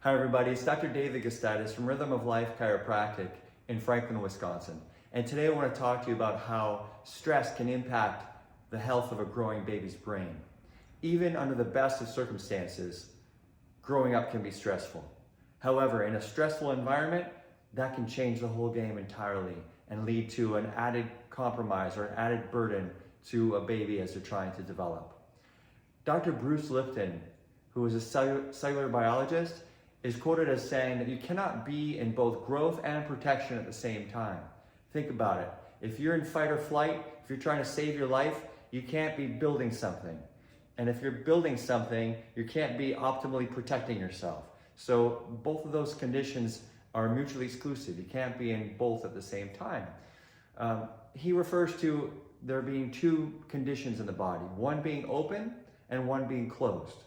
Hi everybody, it's Dr. 𝙤𝙧𝙤𝙤 from Rhythm of Life Chiropractic in Franklin, Wisconsin. And today I want to talk to you about how stress can impact the health of a growing baby's brain. Even under the best of circumstances, growing up can be stressful. However, in a stressful environment, that can change the whole game entirely and lead to an added compromise or an added burden to a baby as they're trying to develop. Dr. Bruce Lipton, who is a cellular biologist, is quoted as saying that you cannot be in both growth and protection at the same time. Think about it. If you're in fight or flight, if you're trying to save your life, you can't be building something. And if you're building something, you can't be optimally protecting yourself. So both of those conditions are mutually exclusive. You can't be in both at the same time. He refers to there being two conditions in the body, one being open and one being closed.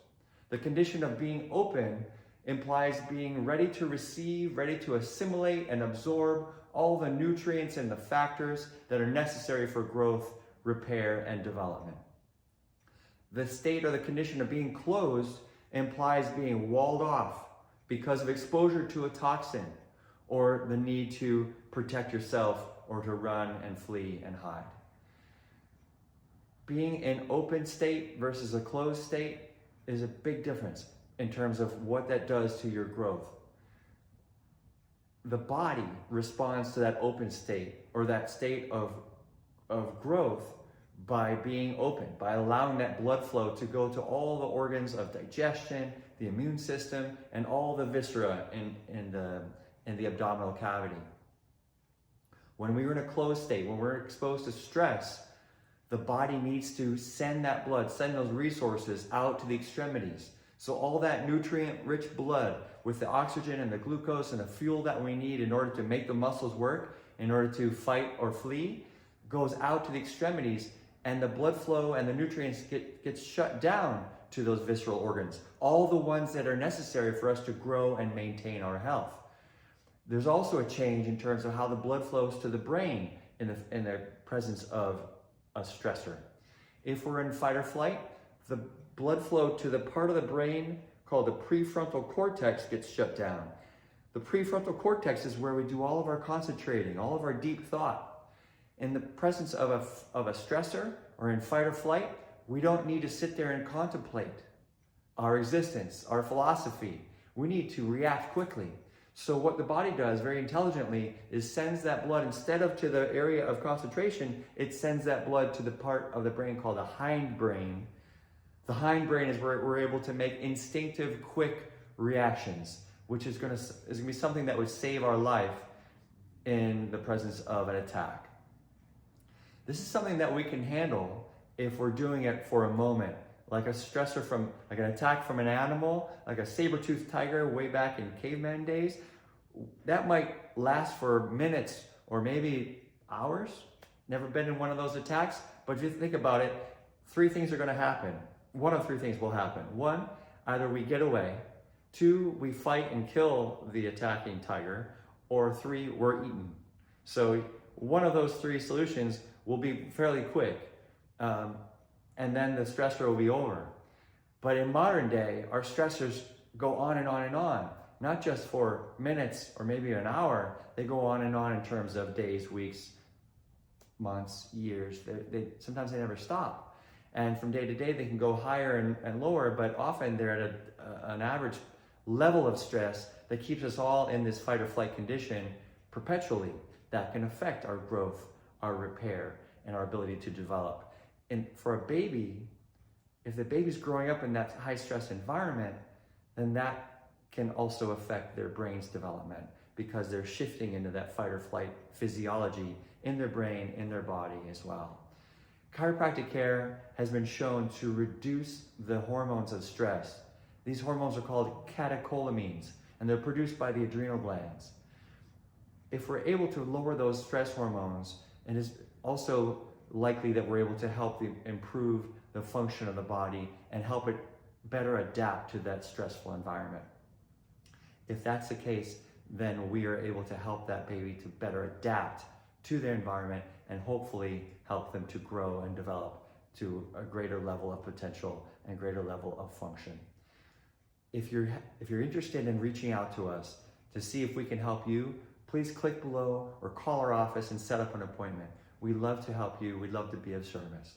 The condition of being open implies being ready to receive, ready to assimilate and absorb all the nutrients and the factors that are necessary for growth, repair, and development. The state or the condition of being closed implies being walled off because of exposure to a toxin or the need to protect yourself or to run and flee and hide. Being in open state versus a closed state is a big difference in terms of what that does to your growth. The body responds to that open state or that state of growth by being open, by allowing that blood flow to go to all the organs of digestion, the immune system, and all the viscera in the abdominal cavity. When we're in a closed state, when we're exposed to stress, the body needs to send that blood, send those resources out to the extremities. So all that nutrient-rich blood with the oxygen and the glucose and the fuel that we need in order to make the muscles work, in order to fight or flee, goes out to the extremities, and the blood flow and the nutrients gets shut down to those visceral organs, all the ones that are necessary for us to grow and maintain our health. There's also a change in terms of how the blood flows to the brain in the presence of a stressor. If we're in fight or flight, the blood flow to the part of the brain called the prefrontal cortex gets shut down. The prefrontal cortex is where we do all of our concentrating, all of our deep thought. In the presence of a stressor or in fight or flight, we don't need to sit there and contemplate our existence, our philosophy. We need to react quickly. So what the body does very intelligently is sends that blood, instead of to the area of concentration, it sends that blood to the part of the brain called the hindbrain. The hindbrain is where we're able to make instinctive, quick reactions, which is going to be something that would save our life in the presence of an attack. This is something that we can handle if we're doing it for a moment, like a stressor like an attack from an animal, like a saber-toothed tiger way back in caveman days. That might last for minutes or maybe hours. Never been in one of those attacks, but if you think about it, three things are going to happen. One of three things will happen. One, either we get away. Two, we fight and kill the attacking tiger. Or three, we're eaten. So one of those three solutions will be fairly quick. And then the stressor will be over. But in modern day, our stressors go on and on and on. Not just for minutes or maybe an hour. They go on in terms of days, weeks, months, years. Sometimes they never stop. And from day to day, they can go higher and lower, but often they're at an average level of stress that keeps us all in this fight or flight condition perpetually. That can affect our growth, our repair, and our ability to develop. And for a baby, if the baby's growing up in that high stress environment, then that can also affect their brain's development because they're shifting into that fight or flight physiology in their brain, in their body as well. Chiropractic care has been shown to reduce the hormones of stress. These hormones are called catecholamines, and they're produced by the adrenal glands. If we're able to lower those stress hormones, it is also likely that we're able to help improve the function of the body and help it better adapt to that stressful environment. If that's the case, then we are able to help that baby to better adapt to their environment and hopefully help them to grow and develop to a greater level of potential and greater level of function. If you're interested in reaching out to us to see if we can help you, please click below or call our office and set up an appointment. We'd love to help you. We'd love to be of service.